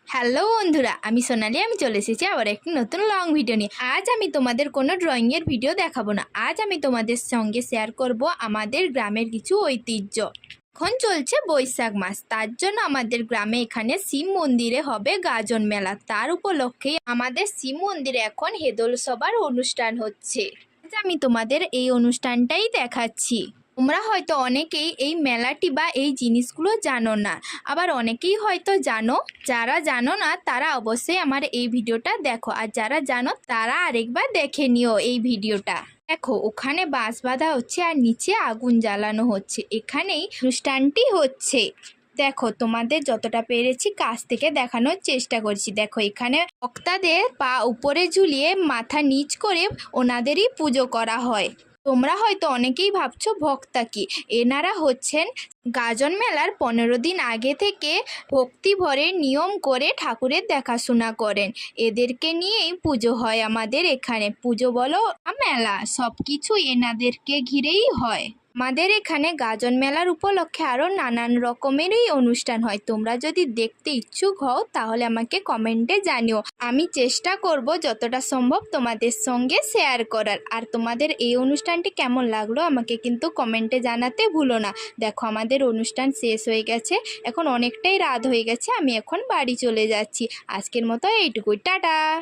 Hello বন্ধুরা, আমি সোনালি। আমি চলে এসেছি আবার একটি নতুন লং ভিডিও নিয়ে। আজ আমি তোমাদের কোনো ড্রয়িংয়ের ভিডিও দেখাবো না। আজ আমি তোমাদের সঙ্গে শেয়ার করব আমাদের গ্রামের কিছু ঐতিহ্য। এখন চলছে বৈশাখ মাস, তার জন্য আমাদের গ্রামে এখানে শিব মন্দিরে হবে গাজন মেলা। তার উপলক্ষে আমাদের শিব মন্দিরে এখন হেদল সবার অনুষ্ঠান হচ্ছে। আজ আমি তোমাদের এই অনুষ্ঠানটাই দেখাচ্ছি। তোমরা হয়তো অনেকেই এই মেলাটি বা এই জিনিসগুলো জানো না, আবার অনেকেই হয়তো জানো। যারা জানো না তারা অবশ্যই আমার এই ভিডিওটা দেখো, আর যারা জানো তারা আরেকবার দেখে নিও এই ভিডিওটা। দেখো, ওখানে বাঁশ বাঁধা হচ্ছে আর নিচে আগুন জ্বালানো হচ্ছে। এখানেই অনুষ্ঠানটি হচ্ছে। দেখো, তোমাদের যতটা পেরেছি কাছ থেকে দেখানোর চেষ্টা করছি। দেখো, এখানে ভক্তাদের পা উপরে ঝুলিয়ে মাথা নিচ করে ওনাদেরই পুজো করা হয়। তোমরা হয়তো অনেকেই ভাবছো ভক্তা কি। এনারা হচ্ছেন গাজন মেলার 15 দিন আগে থেকে ভক্তি ভরে নিয়ম করে ঠাকুরের দেখাশোনা করেন। এদেরকে নিয়েই পুজো হয় আমাদের এখানে। পুজো বলো মেলা, সব কিছু এনাদেরকে ঘিরেই হয়। আমাদের এখানে গাজন মেলার উপলক্ষে আরও নানান রকমেরই অনুষ্ঠান হয়। তোমরা যদি দেখতে ইচ্ছুক হও তাহলে আমাকে কমেন্টে জানিও। আমি চেষ্টা করব যতটা সম্ভব তোমাদের সঙ্গে শেয়ার করার। আর তোমাদের এই অনুষ্ঠানটি কেমন লাগলো আমাকে কিন্তু কমেন্টে জানাতে ভুলো না। দেখো, আমাদের অনুষ্ঠান শেষ হয়ে গেছে, এখন অনেকটাই রাত হয়ে গেছে। আমি এখন বাড়ি চলে যাচ্ছি। আজকের মতো এইটুকুই, টাটা।